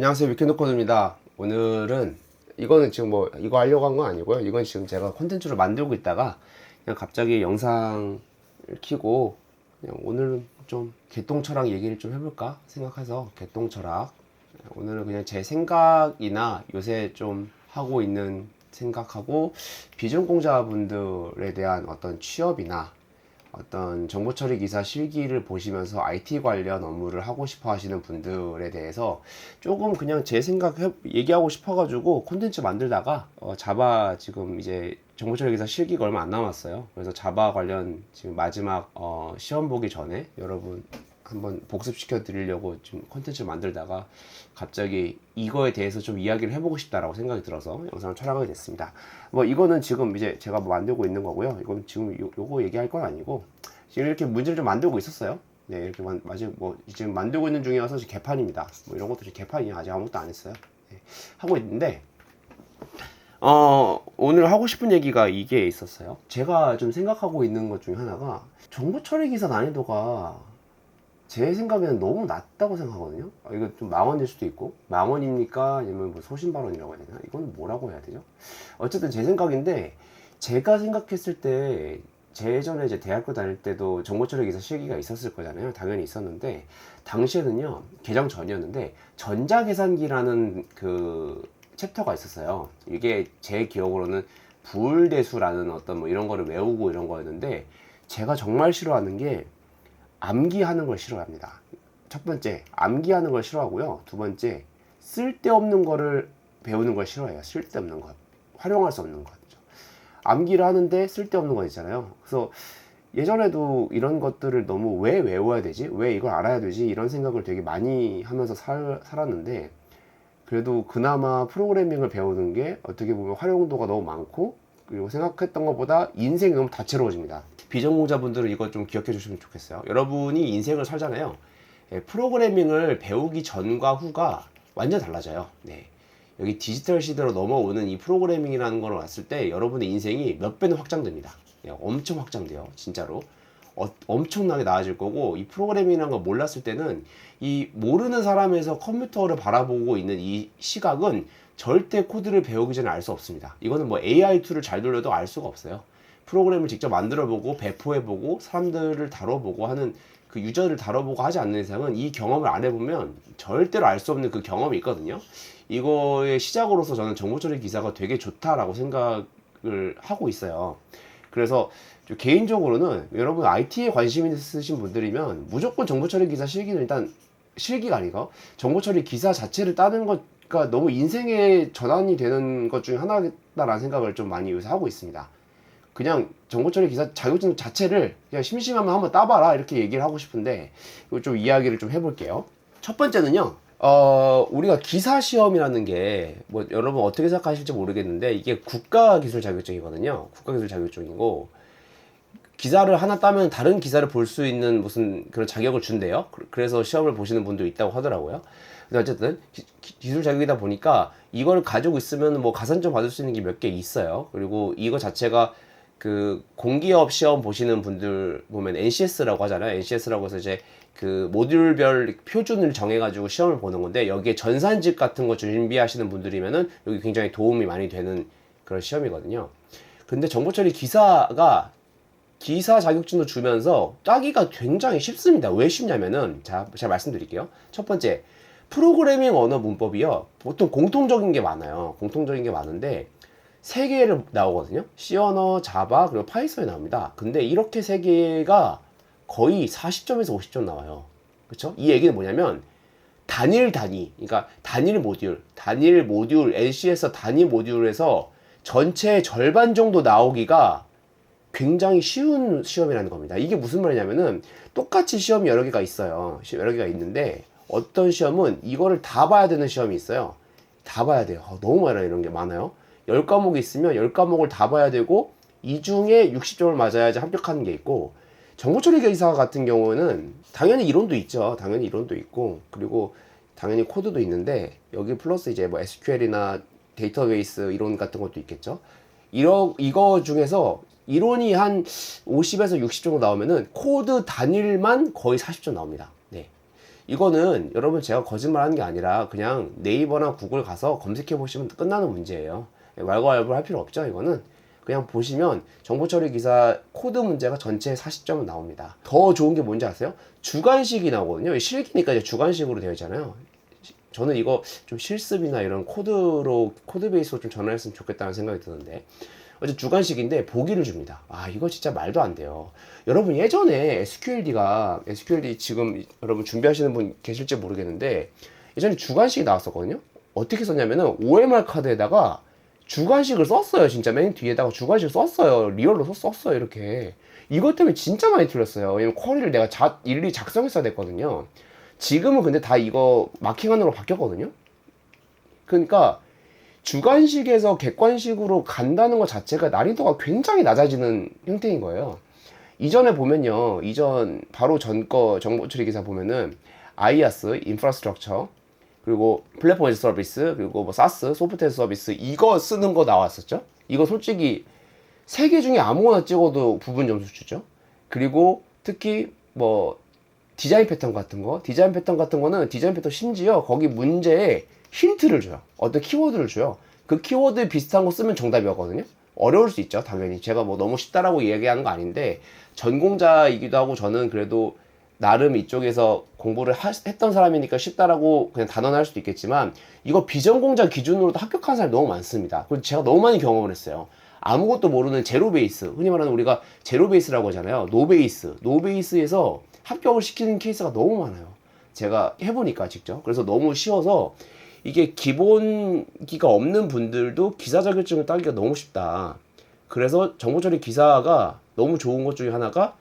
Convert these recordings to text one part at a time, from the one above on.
안녕하세요, 위켄드코드입니다. 오늘은 이거는 지금 뭐 이거 하려고 한 건 아니고요. 이건 지금 제가 콘텐츠를 만들고 있다가 그냥 갑자기 영상을 켜고 그냥 오늘은 좀 개똥철학 얘기를 좀 해볼까 생각해서 개똥철학, 오늘은 그냥 제 생각이나 요새 좀 하고 있는 생각하고 비전공자분들에 대한 어떤 취업이나 어떤 정보처리 기사 실기를 보시면서 IT 관련 업무를 하고 싶어 하시는 분들에 대해서 조금 그냥 제 생각 얘기하고 싶어 가지고 콘텐츠 만들다가 자바 지금 이제 정보처리 기사 실기가 얼마 안 남았어요. 그래서 자바 관련 지금 마지막 시험 보기 전에 여러분 한번 복습시켜 드리려고 좀 콘텐츠 만들다가 갑자기 이거에 대해서 좀 이야기를 해보고 싶다라고 생각이 들어서 영상을 촬영하게 됐습니다. 뭐 이거는 지금 이제 제가 뭐 만들고 있는 거고요. 이건 지금 요거 얘기할 건 아니고 지금 이렇게 문제를 좀 만들고 있었어요. 네, 이렇게 아직 뭐 지금 만들고 있는 중이어서 개판입니다. 뭐 이런 것들이 개판이야. 아직 아무것도 안 했어요. 네, 하고 있는데 오늘 하고 싶은 얘기가 이게 있었어요. 제가 좀 생각하고 있는 것 중에 하나가 정보 처리 기사 난이도가 제 생각에는 너무 낮다고 생각하거든요. 이거 좀 망언일 수도 있고, 망언입니까? 아니면 뭐 소신발언이라고 해야 되나? 이건 뭐라고 해야 되죠? 어쨌든 제 생각인데, 제가 생각했을 때, 제 예전에 이제 대학교 다닐 때도 정보처리 기사 실기가 있었을 거잖아요. 당연히 있었는데, 당시에는요, 개정 전이었는데, 전자계산기라는 그 챕터가 있었어요. 이게 제 기억으로는 부울대수라는 어떤 뭐 이런 거를 외우고 이런 거였는데, 제가 정말 싫어하는 게, 암기하는 걸 싫어합니다. 첫 번째, 암기하는 걸 싫어하고요. 두 번째, 쓸데없는 거를 배우는 걸 싫어해요. 쓸데없는 것. 활용할 수 없는 것. 암기를 하는데 쓸데없는 거 있잖아요. 그래서 예전에도 이런 것들을 너무 왜 외워야 되지? 왜 이걸 알아야 되지? 이런 생각을 되게 많이 하면서 살았는데, 그래도 그나마 프로그래밍을 배우는 게 어떻게 보면 활용도가 너무 많고, 그리고 생각했던 것보다 인생이 너무 다채로워집니다. 비전공자분들은 이거 좀 기억해 주시면 좋겠어요. 여러분이 인생을 살잖아요. 프로그래밍을 배우기 전과 후가 완전 달라져요. 네. 여기 디지털 시대로 넘어오는 이 프로그래밍이라는 걸 왔을 때 여러분의 인생이 몇 배는 확장됩니다. 엄청 확장돼요. 진짜로. 엄청나게 나아질 거고, 이 프로그래밍이라는 걸 몰랐을 때는 이 모르는 사람에서 컴퓨터를 바라보고 있는 이 시각은 절대 코드를 배우기 전에 알 수 없습니다. 이거는 뭐 AI 툴을 잘 돌려도 알 수가 없어요. 프로그램을 직접 만들어보고 배포해보고 사람들을 다뤄보고 하는 그 유저를 다뤄보고 하지 않는 이상은 이 경험을 안 해보면 절대로 알 수 없는 그 경험이 있거든요. 이거의 시작으로서 저는 정보처리 기사가 되게 좋다라고 생각을 하고 있어요. 그래서 개인적으로는 여러분 IT에 관심 있으신 분들이면 무조건 정보처리 기사 실기는 일단 실기가 아니고 정보처리 기사 자체를 따는 것가 너무 인생의 전환이 되는 것 중에 하나다라는 생각을 좀 많이 요새 하고 있습니다. 그냥 정보처리 기사 자격증 자체를 그냥 심심하면 한번 따봐라 이렇게 얘기를 하고 싶은데 이거 좀 이야기를 좀 해볼게요. 첫 번째는요. 우리가 기사 시험이라는 게 뭐 여러분 어떻게 생각하실지 모르겠는데 이게 국가기술 자격증이거든요. 국가기술 자격증이고 기사를 하나 따면 다른 기사를 볼 수 있는 무슨 그런 자격을 준대요. 그래서 시험을 보시는 분도 있다고 하더라고요. 근데 어쨌든 기술 자격이다 보니까 이걸 가지고 있으면 뭐 가산점 받을 수 있는 게 몇 개 있어요. 그리고 이거 자체가 그 공기업 시험 보시는 분들 보면 NCS라고 하잖아요. NCS라고 해서 이제 그 모듈별 표준을 정해가지고 시험을 보는 건데 여기에 전산직 같은 거 준비하시는 분들이면은 여기 굉장히 도움이 많이 되는 그런 시험이거든요. 근데 정보처리 기사가 기사 자격증도 주면서 따기가 굉장히 쉽습니다. 왜 쉽냐면은 제가 말씀드릴게요. 첫 번째, 프로그래밍 언어 문법이요. 보통 공통적인 게 많아요. 공통적인 게 많은데 세 개를 나오거든요. C 언어, 자바, 그리고 파이썬이 나옵니다. 근데 이렇게 세 개가 거의 40점에서 50점 나와요. 그렇죠? 이 얘기는 뭐냐면 단위, 그러니까 단일 모듈, NC에서 단위 모듈에서 전체 절반 정도 나오기가 굉장히 쉬운 시험이라는 겁니다. 이게 무슨 말이냐면은 똑같이 시험이 여러 개가 있어요. 여러 개가 있는데 어떤 시험은 이거를 다 봐야 되는 시험이 있어요. 다 봐야 돼요. 너무 많아요. 이런 게 많아요. 10과목이 있으면 10과목을 다 봐야 되고 이 중에 60점을 맞아야지 합격하는 게 있고 정보처리 기사 같은 경우는 당연히 이론도 있죠. 당연히 이론도 있고 그리고 당연히 코드도 있는데 여기 플러스 이제 뭐 SQL이나 데이터베이스 이론 같은 것도 있겠죠. 이거 중에서 이론이 한 50에서 60 정도 나오면은 코드 단일만 거의 40점 나옵니다. 네. 이거는 여러분 제가 거짓말하는 게 아니라 그냥 네이버나 구글 가서 검색해 보시면 끝나는 문제예요. 왈가왈부를 할 필요 없죠. 이거는 그냥 보시면 정보 처리 기사 코드 문제가 전체 40점은 나옵니다. 더 좋은 게 뭔지 아세요? 주관식이 나오거든요. 실기니까 이제 주관식으로 되어 있잖아요. 저는 이거 좀 실습이나 이런 코드 베이스로 좀 전환했으면 좋겠다는 생각이 드는데, 어제 주관식인데 보기를 줍니다. 아, 이거 진짜 말도 안 돼요. 여러분 예전에 SQLD 지금 여러분 준비하시는 분 계실지 모르겠는데, 예전에 주관식이 나왔었거든요. 어떻게 썼냐면은 OMR 카드에다가 주관식을 썼어요. 진짜 맨 뒤에다가 주관식을 썼어요. 리얼로 썼어요. 이렇게. 이것 때문에 진짜 많이 틀렸어요. 왜냐면 쿼리를 내가 일일이 작성했어야 됐거든요. 지금은 근데 다 이거 마킹하는 로 바뀌었거든요. 그러니까 주관식에서 객관식으로 간다는 것 자체가 난이도가 굉장히 낮아지는 형태인 거예요. 이전에 보면요, 바로 전 거 정보 처리 기사 보면은 IaaS, 인프라스트럭처, 그리고 플랫폼 에즈 서비스, 그리고 뭐 SaaS, 소프트웨어 서비스, 이거 쓰는 거 나왔었죠. 이거 솔직히 세 개 중에 아무거나 찍어도 부분 점수 주죠. 그리고 특히 뭐 디자인 패턴 같은 거는 디자인 패턴 심지어 거기 문제에 힌트를 줘요. 어떤 키워드를 줘요. 그 키워드 비슷한 거 쓰면 정답이었거든요. 어려울 수 있죠, 당연히. 제가 뭐 너무 쉽다라고 얘기하는 거 아닌데, 전공자이기도 하고 저는 그래도 나름 이쪽에서 공부를 했던 사람이니까 쉽다라고 그냥 단언할 수도 있겠지만, 이거 비전공자 기준으로도 합격한 사람이 너무 많습니다. 그리고 제가 너무 많이 경험을 했어요. 아무것도 모르는 제로 베이스, 흔히 말하는 우리가 제로 베이스라고 하잖아요. 노베이스에서 합격을 시키는 케이스가 너무 많아요. 제가 해보니까 직접. 그래서 너무 쉬워서 이게 기본기가 없는 분들도 기사 자격증을 따기가 너무 쉽다. 그래서 정보처리 기사가 너무 좋은 것 중에 하나가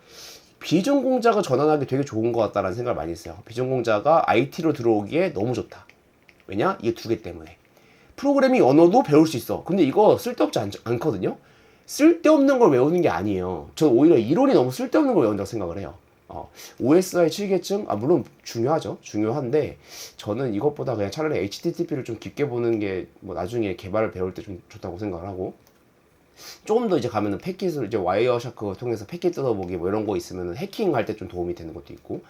비전공자가 전환하기 되게 좋은 것 같다라는 생각을 많이 했어요. 비전공자가 IT로 들어오기에 너무 좋다. 왜냐? 이게 두 개 때문에. 프로그래밍 언어도 배울 수 있어. 근데 이거 쓸데없지 않거든요? 쓸데없는 걸 외우는 게 아니에요. 저는 오히려 이론이 너무 쓸데없는 걸 외운다고 생각을 해요. OSI 7계층, 물론 중요하죠. 중요한데, 저는 이것보다 그냥 차라리 HTTP를 좀 깊게 보는 게, 뭐, 나중에 개발을 배울 때 좀 좋다고 생각을 하고, 조금 더 이제 가면은 패킷을 이제 와이어샤크 통해서 패킷 뜯어보기 뭐 이런 거 있으면은 해킹할 때 좀 도움이 되는 것도 있고,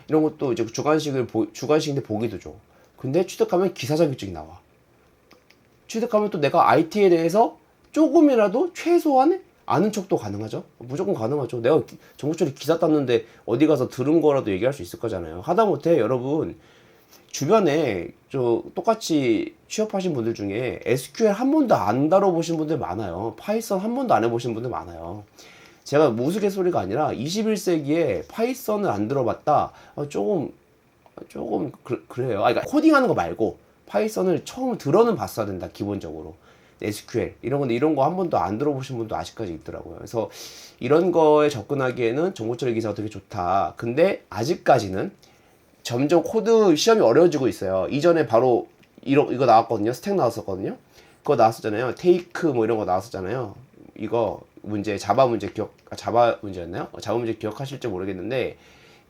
이런 것도 이제 주관식인데 보기도 줘. 근데 취득하면 기사 자격증이 나와. 취득하면 또 내가 IT에 대해서 조금이라도 최소한 아는 척도 가능하죠. 무조건 가능하죠. 내가 정보처리 기사 땄는데 어디 가서 들은 거라도 얘기할 수 있을 거잖아요. 하다못해 여러분 주변에 똑같이 취업하신 분들 중에 SQL 한 번도 안 다뤄보신 분들 많아요. 파이썬 한 번도 안 해보신 분들 많아요. 제가 우스갯소리가 아니라 21세기에 파이썬을 안 들어봤다? 조금 그래요. 그러니까 코딩하는 거 말고 파이썬을 처음 들어는 봤어야 된다, 기본적으로. SQL 이런 거 한 번도 안 들어보신 분도 아직까지 있더라고요. 그래서 이런 거에 접근하기에는 정보처리 기사가 되게 좋다. 근데 아직까지는 점점 코드 시험이 어려워지고 있어요. 이전에 바로 이거 나왔거든요. 스택 나왔었거든요. 그거 나왔었잖아요. 테이크 뭐 이런 거 나왔었잖아요. 이거 문제 자바 문제였나요? 자바 문제 기억하실지 모르겠는데,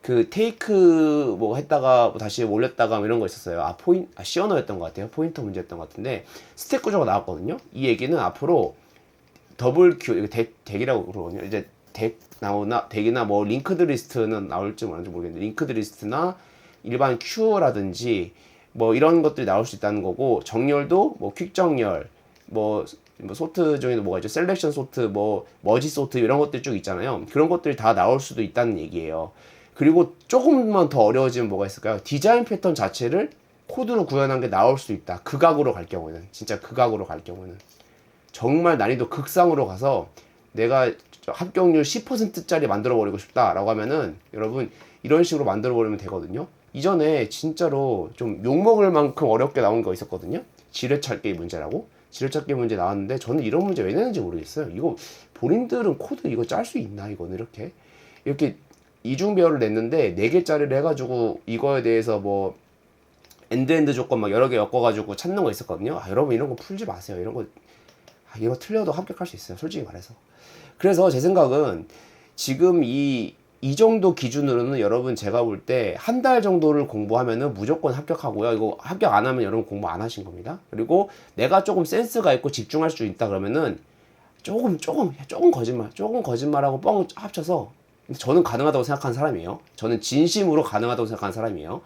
그 테이크 뭐 했다가 뭐 다시 올렸다가 뭐 이런 거 있었어요. 시어너였던 것 같아요. 포인터 문제였던 것 같은데, 스택 구조가 나왔거든요. 이 얘기는 앞으로 더블 q, 이거 덱이라고 그러거든요. 이제 덱이나 뭐 링크드 리스트는 나올지 모르겠는데, 링크드 리스트나 일반 큐라든지 뭐 이런 것들이 나올 수 있다는 거고, 정렬도 뭐 퀵 정렬, 뭐 소트 중에도 뭐가 있죠? 셀렉션 소트, 뭐 머지 소트 이런 것들 쭉 있잖아요. 그런 것들이 다 나올 수도 있다는 얘기예요. 그리고 조금만 더 어려워지면 뭐가 있을까요? 디자인 패턴 자체를 코드로 구현한 게 나올 수 있다. 극악으로 갈 경우에는, 진짜 극악으로 갈 경우에는 정말 난이도 극상으로 가서 내가 합격률 10%짜리 만들어 버리고 싶다라고 하면은 여러분 이런 식으로 만들어 버리면 되거든요. 이전에 진짜로 좀 욕먹을 만큼 어렵게 나온 거 있었거든요. 지뢰찾기 문제라고. 지뢰찾기 문제 나왔는데 저는 이런 문제 왜 내는지 모르겠어요. 이거 본인들은 코드 이거 짤 수 있나, 이거는 이렇게 이중배열을 냈는데 4개짜리를 해가지고 이거에 대해서 뭐 엔드엔드 조건 막 여러 개 엮어가지고 찾는 거 있었거든요. 여러분 이런 거 풀지 마세요. 이거 틀려도 합격할 수 있어요, 솔직히 말해서. 그래서 제 생각은 지금 이 정도 기준으로는 여러분 제가 볼 때 한 달 정도를 공부하면은 무조건 합격하고요. 이거 합격 안 하면 여러분 공부 안 하신 겁니다. 그리고 내가 조금 센스가 있고 집중할 수 있다 그러면은 조금 거짓말하고 뻥 합쳐서, 저는 가능하다고 생각하는 사람이에요. 저는 진심으로 가능하다고 생각하는 사람이에요.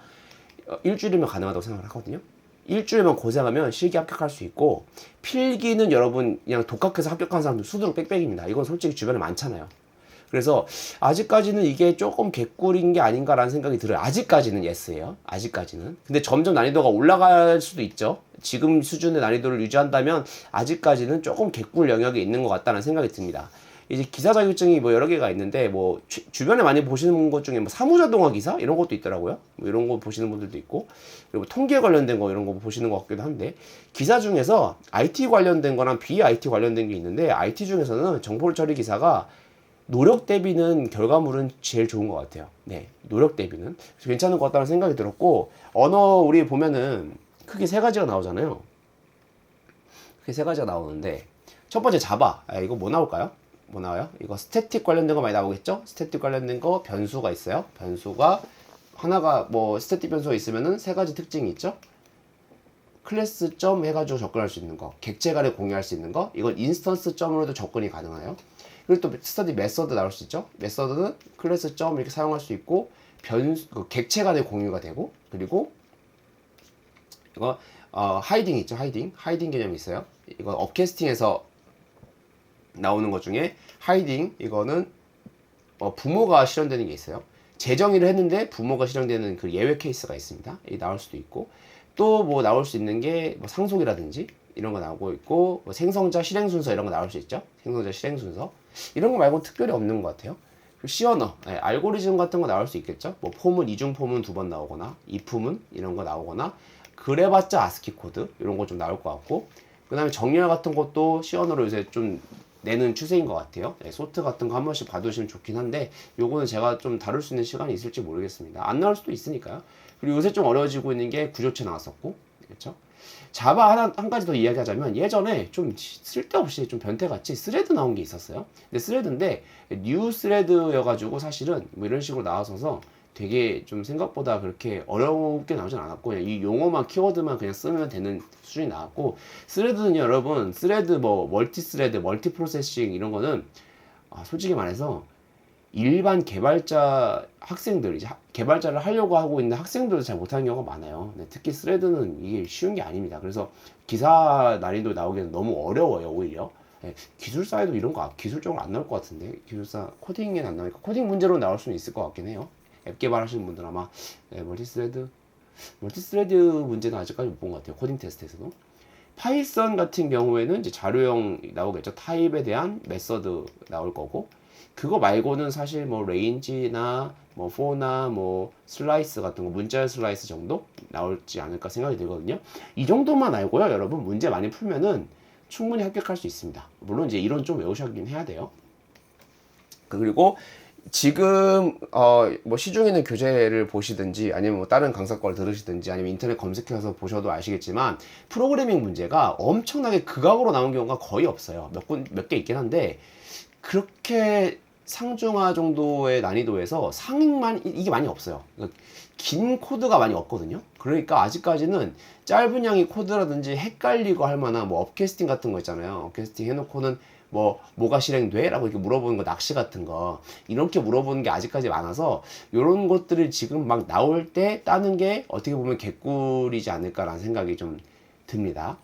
일주일이면 가능하다고 생각을 하거든요. 일주일만 고생하면 실기 합격할 수 있고, 필기는 여러분 그냥 독학해서 합격한 사람들 수두룩 빽빽입니다. 이건 솔직히 주변에 많잖아요. 그래서 아직까지는 이게 조금 개꿀인 게 아닌가라는 생각이 들어요. 아직까지는 예스예요. 아직까지는. 근데 점점 난이도가 올라갈 수도 있죠. 지금 수준의 난이도를 유지한다면 아직까지는 조금 개꿀 영역에 있는 것 같다는 생각이 듭니다. 이제 기사 자격증이 뭐 여러 개가 있는데, 뭐 주변에 많이 보시는 것 중에 뭐 사무자동화 기사 이런 것도 있더라고요. 뭐 이런 거 보시는 분들도 있고, 그리고 통계 관련된 거 이런 거 보시는 것 같기도 한데, 기사 중에서 IT 관련된 거랑 BIT 관련된 게 있는데, IT 중에서는 정보 처리 기사가 노력 대비는 결과물은 제일 좋은 것 같아요. 네, 노력 대비는 괜찮은 것 같다는 생각이 들었고, 언어 우리 보면은 크게 세 가지가 나오잖아요. 크게 세 가지가 나오는데, 첫 번째 자바. 이거 뭐 나올까요? 뭐 나와요? 이거 스태틱 관련된 거 많이 나오겠죠? 스태틱 관련된 거 변수가 있어요. 변수가 하나가 뭐 스태틱 변수가 있으면은 세 가지 특징이 있죠. 클래스 점 해가지고 접근할 수 있는 거, 객체 간에 공유할 수 있는 거, 이건 인스턴스 점으로도 접근이 가능해요. 그리고 또 스터디 메서드 나올 수 있죠. 메서드는 클래스 점 이렇게 사용할 수 있고, 객체 간의 공유가 되고, 그리고 이거 하이딩 있죠. 하이딩 개념이 있어요. 이거 업캐스팅에서 나오는 것 중에 하이딩, 이거는 부모가 실현되는 게 있어요. 재정의를 했는데 부모가 실현되는 그 예외 케이스가 있습니다. 이 나올 수도 있고, 또 뭐 나올 수 있는 게 뭐 상속이라든지 이런 거 나오고 있고, 뭐 생성자 실행 순서 이런 거 나올 수 있죠. 생성자 실행 순서 이런 거 말고 특별히 없는 것 같아요. 그리고 시언어, 알고리즘 같은 거 나올 수 있겠죠. 뭐 폼은 이중 폼은 두 번 나오거나, 이품은 이런 거 나오거나, 그래봤자 아스키 코드 이런 거 좀 나올 것 같고, 그 다음에 정렬 같은 것도 시언어로 요새 좀 내는 추세인 것 같아요. 소트 같은 거 한 번씩 봐두시면 좋긴 한데, 요거는 제가 좀 다룰 수 있는 시간이 있을지 모르겠습니다. 안 나올 수도 있으니까요. 그리고 요새 좀 어려워지고 있는 게 구조체 나왔었고, 그렇죠? 자바 한 가지 더 이야기하자면, 예전에 좀 쓸데없이 좀 변태같이 스레드 나온 게 있었어요. 근데 스레드인데 뉴 스레드여가지고 사실은 뭐 이런 식으로 나와서서 되게 좀 생각보다 그렇게 어렵게 나오진 않았고, 그냥 이 용어만 키워드만 그냥 쓰면 되는 수준이 나왔고, 스레드는 여러분, 스레드 뭐 멀티 스레드, 멀티 프로세싱 이런 거는 솔직히 말해서 일반 개발자 학생들, 이제 개발자를 하려고 하고 있는 학생들도 잘 못하는 경우가 많아요. 특히 스레드는 이게 쉬운 게 아닙니다. 그래서 기사 난이도 나오기에는 너무 어려워요, 오히려. 기술사에도 이런 거 기술적으로 안 나올 것 같은데, 기술사 코딩에는 안 나오니까 코딩 문제로 나올 수는 있을 것 같긴 해요. 앱 개발하시는 분들 아마 멀티스레드 문제는 아직까지 못 본 것 같아요. 코딩 테스트에서도. 파이썬 같은 경우에는 이제 자료형 나오겠죠. 타입에 대한 메서드 나올 거고, 그거 말고는 사실 뭐 레인지나 뭐 for나 뭐 슬라이스 같은 거, 문자 슬라이스 정도 나올지 않을까 생각이 들거든요. 이 정도만 알고요, 여러분 문제 많이 풀면은 충분히 합격할 수 있습니다. 물론 이제 이론 좀 외우셔야긴 해야 돼요. 그리고 지금 뭐 시중에 있는 교재를 보시든지, 아니면 뭐 다른 강사 거를 들으시든지, 아니면 인터넷 검색해서 보셔도 아시겠지만, 프로그래밍 문제가 엄청나게 극악으로 나온 경우가 거의 없어요. 몇 개 있긴 한데, 그렇게 상중하 정도의 난이도에서 상위만 이게 많이 없어요. 그러니까 긴 코드가 많이 없거든요. 그러니까 아직까지는 짧은 양의 코드라든지 헷갈리고 할 만한 뭐 업캐스팅 같은 거 있잖아요. 업캐스팅 해놓고는 뭐가 실행돼? 라고 이렇게 물어보는 거, 낚시 같은 거 이렇게 물어보는 게 아직까지 많아서, 이런 것들을 지금 막 나올 때 따는 게 어떻게 보면 개꿀이지 않을까라는 생각이 좀 듭니다.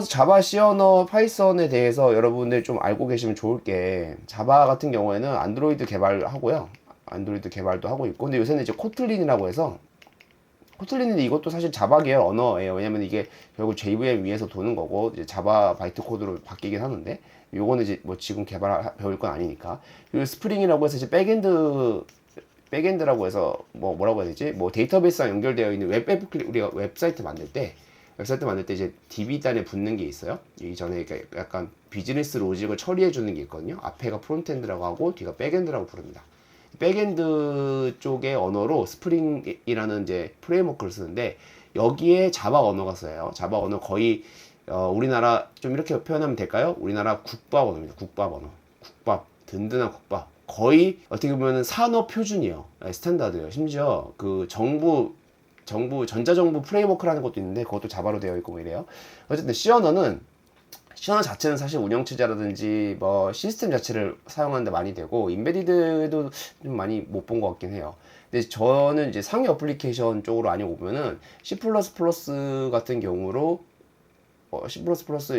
자바, 시어너, 파이썬에 대해서 여러분들 좀 알고 계시면 좋을 게, 자바 같은 경우에는 안드로이드 개발하고요. 안드로이드 개발도 하고 있고, 근데 요새는 이제 코틀린이라고 해서, 코틀린인데 이것도 사실 자바 계열 언어예요. 왜냐면 이게 결국 JVM 위에서 도는 거고, 이제 자바 바이트 코드로 바뀌긴 하는데, 요거는 이제 뭐 지금 배울 건 아니니까. 그리고 스프링이라고 해서 이제 백엔드라고 해서 뭐라고 해야 되지? 뭐 데이터베이스랑 연결되어 있는 우리가 웹사이트 만들 때 이제 DB단에 붙는 게 있어요. 이전에 약간 비즈니스 로직을 처리해 주는 게 있거든요. 앞에가 프론트엔드라고 하고 뒤가 백엔드라고 부릅니다. 백엔드 쪽의 언어로 스프링이라는 이제 프레임워크를 쓰는데, 여기에 자바 언어가 써요. 자바 언어 거의 우리나라 좀 이렇게 표현하면 될까요? 우리나라 국밥 언어입니다. 국밥 언어. 든든한 국밥. 거의 어떻게 보면 산업 표준이에요. 스탠다드예요. 심지어 그 전자정부 프레임워크라는 것도 있는데, 그것도 자바로 되어 있고 뭐 이래요. 어쨌든 C 언어는 C 언어 자체는 사실 운영체제라든지 뭐 시스템 자체를 사용하는데 많이 되고 인베디드도 좀 많이 못 본 것 같긴 해요. 근데 저는 이제 상위 어플리케이션 쪽으로 많이 오면은 C++ 같은 경우로 C++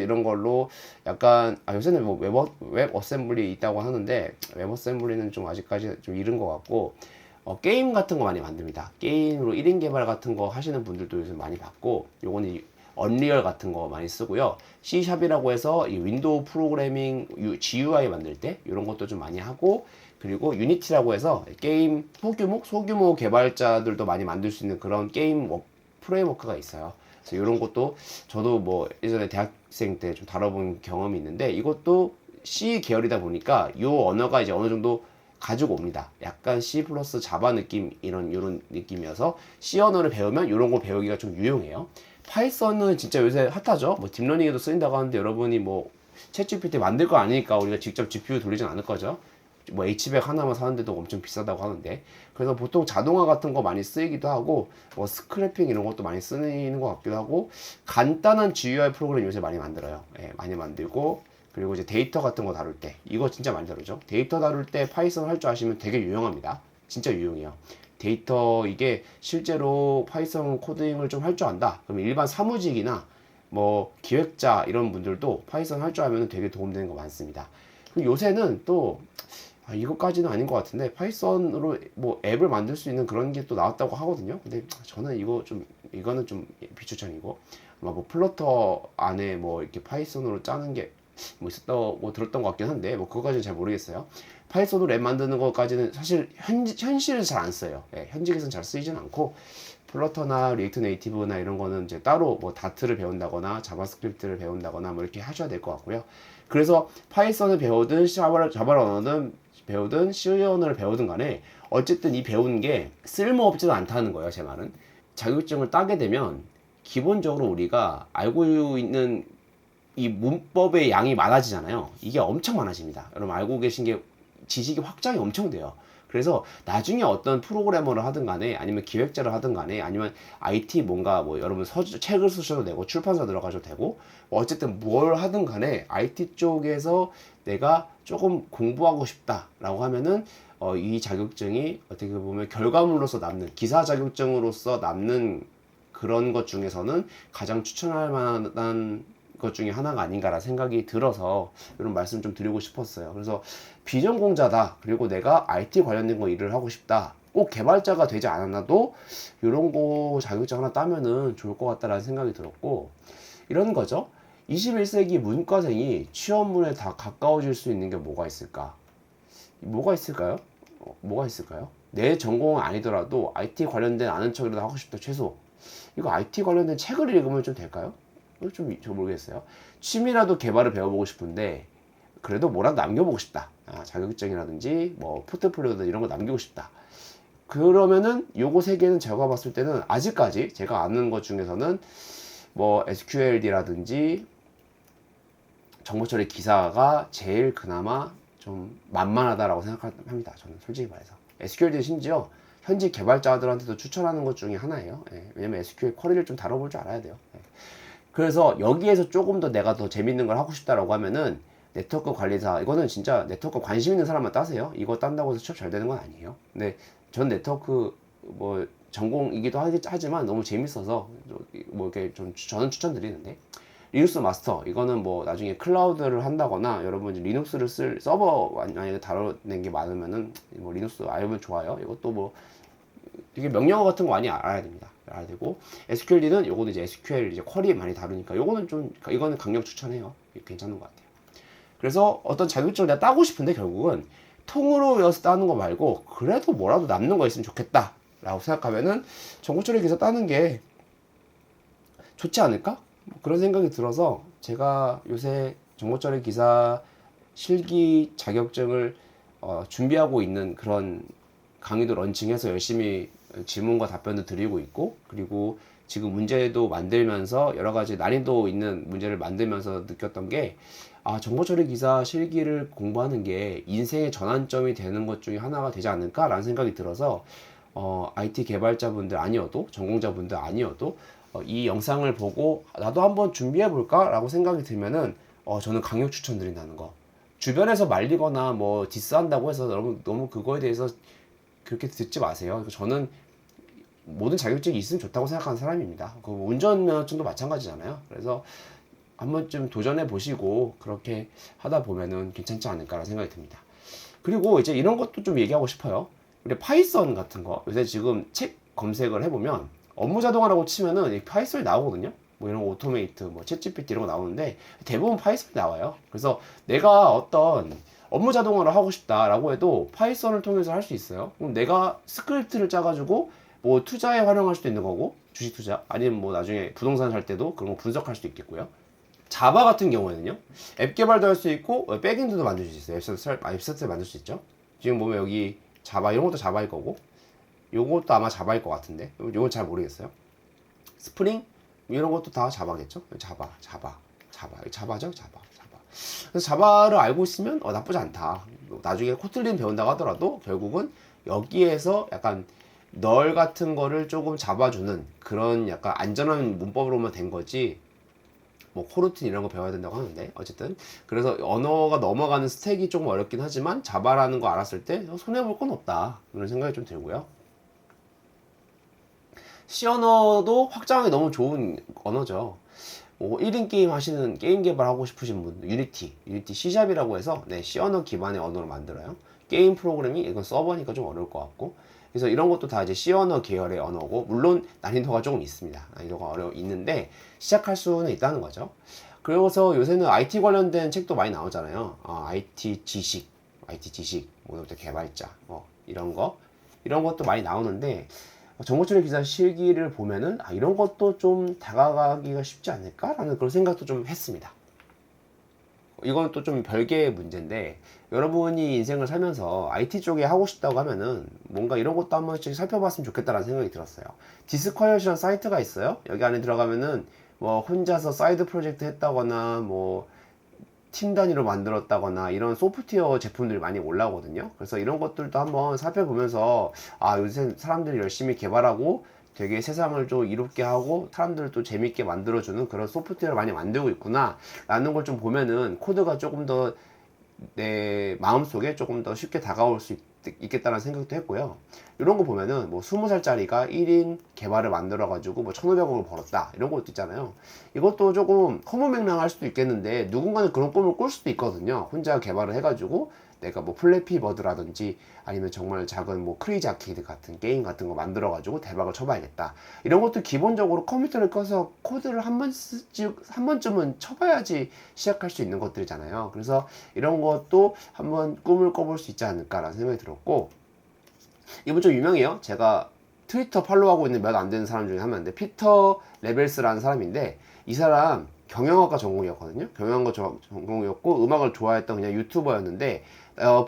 이런 걸로 약간 요새는 뭐 웹 어셈블리 있다고 하는데 웹 어셈블리는 좀 아직까지 좀 이른 것 같고 게임 같은 거 많이 만듭니다. 게임으로 1인 개발 같은 거 하시는 분들도 요즘 많이 봤고 요거는 언리얼 같은 거 많이 쓰고요. C샵이라고 해서 이 윈도우 프로그래밍 GUI 만들 때 이런 것도 좀 많이 하고 그리고 유니티라고 해서 게임 소규모 개발자들도 많이 만들 수 있는 그런 게임 프레임워크가 있어요. 그래서 이런 것도 저도 뭐 예전에 대학생 때 좀 다뤄본 경험이 있는데 이것도 C 계열이다 보니까 이 언어가 이제 어느 정도 가지고 옵니다. 약간 C 플러스 자바 느낌 이런 느낌이어서 C 언어를 배우면 이런 거 배우기가 좀 유용해요. 파이썬은 진짜 요새 핫하죠. 뭐 딥러닝에도 쓰인다고 하는데 여러분이 뭐 챗GPT 만들 거 아니니까 우리가 직접 GPU 돌리진 않을 거죠. 뭐 H백 하나만 사는데도 엄청 비싸다고 하는데 그래서 보통 자동화 같은 거 많이 쓰이기도 하고 뭐 스크래핑 이런 것도 많이 쓰이는 것 같기도 하고 간단한 GUI 프로그램 요새 많이 만들어요. 예, 많이 만들고 그리고 이제 데이터 같은 거 다룰 때 이거 진짜 많이 다루죠. 데이터 다룰 때 파이썬 할 줄 아시면 되게 유용합니다. 진짜 유용해요. 데이터 이게 실제로 파이썬 코딩을 좀 할 줄 안다. 그럼 일반 사무직이나 뭐 기획자 이런 분들도 파이썬 할 줄 알면 되게 도움되는 거 많습니다. 그리고 요새는 또 이것까지는 아닌 것 같은데 파이썬으로 뭐 앱을 만들 수 있는 그런 게 또 나왔다고 하거든요. 근데 저는 이거는 좀 비추천이고 아마 뭐 플러터 안에 뭐 이렇게 파이썬으로 짜는 게 뭐 있었다 들었던 것 같긴 한데 뭐 그거까지는 잘 모르겠어요. 파이썬으로 앱 만드는 것까지는 사실 현실에서 잘 안 써요. 예, 현직에서는 잘 쓰이진 않고 플러터나 리액트 네이티브나 이런 거는 이제 따로 뭐 다트를 배운다거나 자바스크립트를 배운다거나 뭐 이렇게 하셔야 될 것 같고요. 그래서 파이썬을 배우든 자바를 언어든 배우든 C 언어를 배우든 간에 어쨌든 이 배우는 게 쓸모없지도 않다는 거예요. 제 말은 자격증을 따게 되면 기본적으로 우리가 알고 있는 이 문법의 양이 많아지잖아요. 이게 엄청 많아집니다. 여러분 알고 계신 게 지식이 확장이 엄청 돼요. 그래서 나중에 어떤 프로그래머를 하든 간에 아니면 기획자를 하든 간에 아니면 IT 뭔가 뭐 여러분 책을 쓰셔도 되고 출판사 들어가셔도 되고 뭐 어쨌든 뭘 하든 간에 IT 쪽에서 내가 조금 공부하고 싶다라고 하면은 이 자격증이 어떻게 보면 결과물로서 남는 기사 자격증으로서 남는 그런 것 중에서는 가장 추천할 만한 것 중에 하나가 아닌가라는 생각이 들어서 이런 말씀 좀 드리고 싶었어요. 그래서 비전공자다. 그리고 내가 IT 관련된 거 일을 하고 싶다. 꼭 개발자가 되지 않아도 이런 거 자격증 하나 따면은 좋을 것 같다라는 생각이 들었고 이런 거죠. 21세기 문과생이 취업문에 다 가까워질 수 있는 게 뭐가 있을까? 뭐가 있을까요? 뭐가 있을까요? 내 전공은 아니더라도 IT 관련된 아는 척이라도 하고 싶다 최소. 이거 IT 관련된 책을 읽으면 좀 될까요? 저 모르겠어요. 취미라도 개발을 배워보고 싶은데 그래도 뭐라도 남겨보고 싶다. 자격증이라든지 뭐 포트폴리오든 이런 거 남기고 싶다. 그러면은 요거 세 개는 제가 봤을 때는 아직까지 제가 아는 것 중에서는 뭐 SQLD라든지 정보 처리 기사가 제일 그나마 좀 만만하다라고 생각합니다. 저는 솔직히 말해서 SQLD 심지어 현직 개발자들한테도 추천하는 것 중에 하나예요. 예, 왜냐면 SQL 쿼리를 좀 다뤄볼 줄 알아야 돼요. 예. 그래서 여기에서 조금 더 내가 더 재밌는 걸 하고 싶다라고 하면은 네트워크 관리사 이거는 진짜 네트워크 관심 있는 사람만 따세요. 이거 딴다고 해서 취업 잘 되는 건 아니에요. 근데 전 네트워크 뭐 전공이기도 하지만 너무 재밌어서 뭐 이렇게 좀 저는 추천드리는데 리눅스 마스터 이거는 뭐 나중에 클라우드를 한다거나 여러분 리눅스를 쓸 서버 만약에 다뤄낸 게 많으면은 뭐 리눅스 알면 좋아요. 이것도 뭐 되게 명령어 같은 거 많이 알아야 됩니다. 알아야 되고 SQLD는 요거는 이제 SQL 이제 쿼리 많이 다루니까 요거는 좀 이거는 강력 추천해요. 괜찮은 것 같아요. 그래서 어떤 자격증을 내가 따고 싶은데 결국은 통으로 외워서 따는 거 말고 그래도 뭐라도 남는 거 있으면 좋겠다 라고 생각하면은 정보처리 기사 따는 게 좋지 않을까? 그런 생각이 들어서 제가 요새 정보처리 기사 실기 자격증을 준비하고 있는 그런 강의도 런칭해서 열심히 질문과 답변도 드리고 있고 그리고 지금 문제도 만들면서 여러 가지 난이도 있는 문제를 만들면서 느꼈던 게 정보처리 기사 실기를 공부하는 게 인생의 전환점이 되는 것 중에 하나가 되지 않을까라는 생각이 들어서 IT 개발자분들 아니어도 전공자분들 아니어도 이 영상을 보고 나도 한번 준비해 볼까 라고 생각이 들면은 저는 강력 추천드린다는 거. 주변에서 말리거나 뭐 디스한다고 해서 너무 그거에 대해서 그렇게 듣지 마세요. 저는 모든 자격증이 있으면 좋다고 생각하는 사람입니다. 그 운전면허증도 마찬가지잖아요. 그래서 한 번쯤 도전해 보시고 그렇게 하다 보면은 괜찮지 않을까라는 생각이 듭니다. 그리고 이제 이런 것도 좀 얘기하고 싶어요. 우리 파이썬 같은 거 요새 지금 책 검색을 해보면 업무 자동화라고 치면은 파이썬이 나오거든요. 뭐 이런 거 오토메이트, 뭐 챗GPT 이런 거 나오는데 대부분 파이썬이 나와요. 그래서 내가 어떤 업무 자동화를 하고 싶다라고 해도 파이썬을 통해서 할 수 있어요. 그럼 내가 스크립트를 짜가지고 뭐 투자에 활용할 수도 있는 거고, 주식 투자 아니면 뭐 나중에 부동산 살 때도 그런 거 분석할 수도 있겠고요. 자바 같은 경우에는요, 앱 개발도 할 수 있고 백엔드도 만들 수 있어요. 웹사이트 만들 수 있죠. 지금 보면 여기 자바, 이런 것도 자바일 거고, 요것도 아마 자바일 것 같은데 요건 잘 모르겠어요. 스프링 이런 것도 다 자바겠죠. 자바죠. 자바. 그래서 자바를 알고 있으면 나쁘지 않다. 나중에 코틀린 배운다고 하더라도 결국은 여기에서 약간 널 같은 거를 조금 잡아주는 그런 약간 안전한 문법으로만 된 거지, 뭐 코르틴 이런 거 배워야 된다고 하는데, 어쨌든 그래서 언어가 넘어가는 스택이 조금 어렵긴 하지만 자바라는 거 알았을 때 손해볼 건 없다, 그런 생각이 좀 들고요. C 언어도 확장하기 너무 좋은 언어죠. 뭐 1인 게임 하시는, 게임 개발하고 싶으신 분, 유니티 C샵이라고 해서 C 언어 기반의 언어를 만들어요. 게임 프로그래밍, 이건 서버니까 좀 어려울 것 같고, 그래서 이런 것도 다 이제 C 언어 계열의 언어고, 물론 난이도가 조금 있습니다. 난이도가 있는데 시작할 수는 있다는 거죠. 그래서 요새는 IT 관련된 책도 많이 나오잖아요. IT 지식, 뭐부터 개발자, 뭐 이런 것도 많이 나오는데, 정보처리 기사 실기를 보면은 이런 것도 좀 다가가기가 쉽지 않을까라는 그런 생각도 좀 했습니다. 이건 또 좀 별개의 문제인데, 여러분이 인생을 살면서 IT 쪽에 하고 싶다고 하면은 뭔가 이런 것도 한 번씩 살펴봤으면 좋겠다라는 생각이 들었어요. 디스콰이엇이라는 사이트가 있어요. 여기 안에 들어가면은 뭐 혼자서 사이드 프로젝트 했다거나 뭐 팀 단위로 만들었다거나 이런 소프트웨어 제품들이 많이 올라오거든요. 그래서 이런 것들도 한번 살펴보면서 요새 사람들이 열심히 개발하고 되게 세상을 좀 이롭게 하고 사람들을 또 재밌게 만들어주는 그런 소프트웨어를 많이 만들고 있구나 라는 걸 좀 보면은 코드가 조금 더 내 마음속에 조금 더 쉽게 다가올 수 있겠다는 생각도 했고요. 이런 거 보면은 뭐 20살짜리가 1인 개발을 만들어 가지고 뭐 1,500억을 벌었다, 이런 것도 있잖아요. 이것도 조금 허무맹랑할 수도 있겠는데 누군가는 그런 꿈을 꿀 수도 있거든요. 혼자 개발을 해가지고 내가 뭐 플래피 버드라든지 아니면 정말 작은 뭐 크레이지 아케이드 같은 게임 같은 거 만들어 가지고 대박을 쳐봐야겠다, 이런 것도 기본적으로 컴퓨터를 꺼서 코드를 한 번쯤은 쳐봐야지 시작할 수 있는 것들이잖아요. 그래서 이런 것도 한번 꿈을 꿔볼 수 있지 않을까라는 생각이 들었고, 이분 좀 유명해요. 제가 트위터 팔로우하고 있는 몇 안 되는 사람 중에 한 명인데, 피터 레벨스라는 사람인데, 이 사람 경영학과 전공이었거든요. 경영학과 전공이었고 음악을 좋아했던 그냥 유튜버였는데,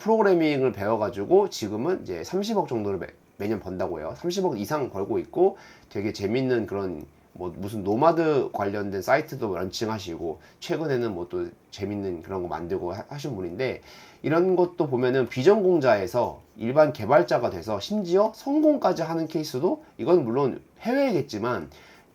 프로그래밍을 배워가지고 지금은 이제 30억 정도를 매년 번다고 해요. 30억 이상 벌고 있고, 되게 재밌는 그런 뭐 무슨 노마드 관련된 사이트도 런칭하시고, 최근에는 뭐 또 재밌는 그런 거 만들고 하신 분인데, 이런 것도 보면은 비전공자에서 일반 개발자가 돼서 심지어 성공까지 하는 케이스도, 이건 물론 해외겠지만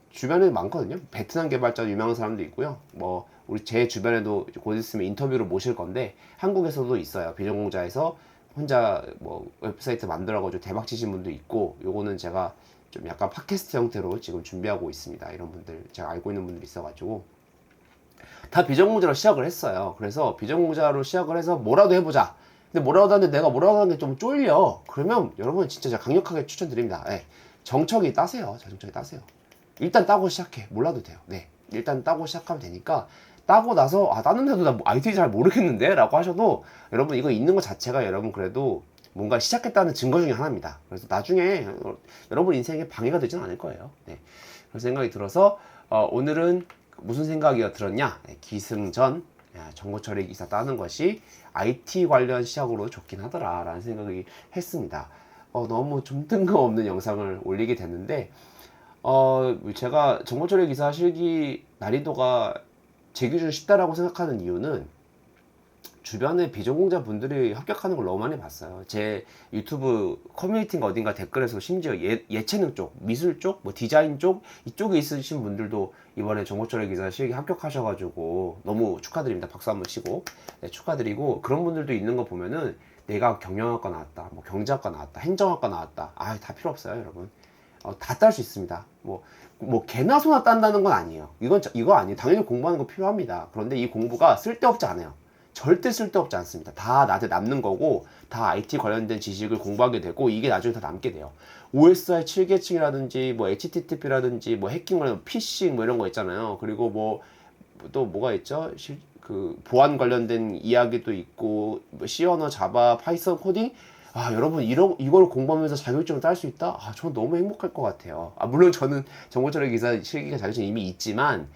주변에 많거든요. 베트남 개발자도 유명한 사람도 있고요. 뭐 우리 제 주변에도 곧 있으면 인터뷰를 모실 건데 한국에서도 있어요. 비전공자에서 혼자 뭐 웹사이트 만들어가지고 대박 치신 분도 있고, 요거는 제가 좀 약간 팟캐스트 형태로 지금 준비하고 있습니다. 이런 분들 제가 알고 있는 분들이 있어가지고 다 비전공자로 시작을 했어요. 그래서 비전공자로 시작을 해서 뭐라도 해보자. 근데 뭐라도 하는데 내가 뭐라도 하는 게 좀 쫄려. 그러면 여러분 진짜 제가 강력하게 추천드립니다. 정척이 따세요. 정척이 따세요. 일단 따고 시작해. 몰라도 돼요. 일단 따고 시작하면 되니까, 따고 나서 따는데도 나 IT 잘 모르겠는데 라고 하셔도, 여러분 이거 있는 것 자체가 여러분 그래도 뭔가 시작했다는 증거 중에 하나입니다. 그래서 나중에 여러분 인생에 방해가 되진 않을 거예요. 그런 생각이 들어서 오늘은 무슨 생각이 들었냐, 기승전 정보처리 기사 따는 것이 IT 관련 시작으로 좋긴 하더라 라는 생각이 했습니다. 너무 좀 뜬금없는 영상을 올리게 됐는데, 제가 정보처리 기사 실기 난이도가 제 기준 쉽다라고 생각하는 이유는, 주변에 비전공자 분들이 합격하는 걸 너무 많이 봤어요. 제 유튜브 커뮤니티인가 어딘가 댓글에서 심지어 예체능 쪽, 미술 쪽, 뭐 디자인 쪽 이쪽에 있으신 분들도 이번에 정보처리 기사 실기 합격하셔가지고 너무 축하드립니다. 박수 한번 치고. 네, 축하드리고, 그런 분들도 있는 거 보면은 내가 경영학과 나왔다, 뭐 경제학과 나왔다, 행정학과 나왔다, 아 다 필요 없어요, 여러분. 다 딸 수 있습니다. 뭐 개나 소나 딴다는 건 아니에요. 이거 아니에요. 당연히 공부하는 거 필요합니다. 그런데 이 공부가 쓸데없지 않아요. 절대 쓸데없지 않습니다. 다 나한테 남는 거고, 다 IT 관련된 지식을 공부하게 되고, 이게 나중에 다 남게 돼요. OSI 7계층이라든지 뭐 HTTP라든지 뭐 해킹 관련 피싱 뭐 이런 거 있잖아요. 그리고 뭐 또 뭐가 있죠? 그 보안 관련된 이야기도 있고, 뭐 C 언어, 자바, 파이썬 코딩. 아, 여러분, 이걸 공부하면서 자격증을 딸 수 있다? 아, 저는 너무 행복할 것 같아요. 아, 물론 저는 정보처리 기사 실기가 자격증 이미 있지만,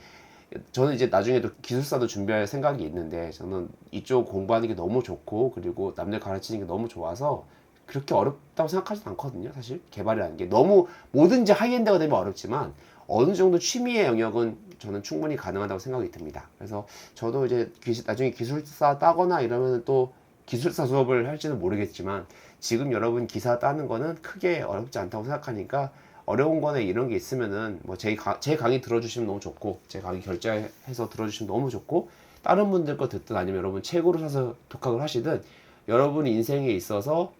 저는 이제 나중에도 기술사도 준비할 생각이 있는데, 저는 이쪽 공부하는 게 너무 좋고, 그리고 남들 가르치는 게 너무 좋아서 그렇게 어렵다고 생각하지도 않거든요. 사실 개발이라는 게 너무 뭐든지 하이엔드가 되면 어렵지만, 어느 정도 취미의 영역은 저는 충분히 가능하다고 생각이 듭니다. 그래서 저도 이제 나중에 기술사 따거나 이러면 또 기술사 수업을 할지는 모르겠지만, 지금 여러분 기사 따는 거는 크게 어렵지 않다고 생각하니까, 어려운 거나 이런 게 있으면은 뭐 제 강의 들어주시면 너무 좋고, 제 강의 결제해서 들어주시면 너무 좋고, 다른 분들 거 듣든 아니면 여러분 책으로 사서 독학을 하시든, 여러분 인생에 있어서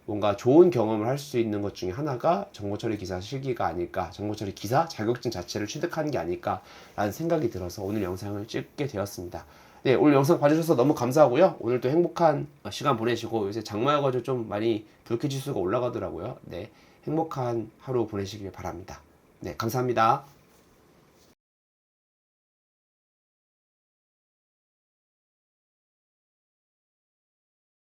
뭔가 좋은 경험을 할 수 있는 것 중에 하나가 정보처리 기사 실기가 아닐까, 정보처리 기사 자격증 자체를 취득하는 게 아닐까라는 생각이 들어서 오늘 영상을 찍게 되었습니다. 네, 오늘 영상 봐주셔서 너무 감사하고요. 오늘 또 행복한 시간 보내시고, 요새 장마여가지고 좀 많이 불쾌지수가 올라가더라고요. 네, 행복한 하루 보내시길 바랍니다. 네, 감사합니다.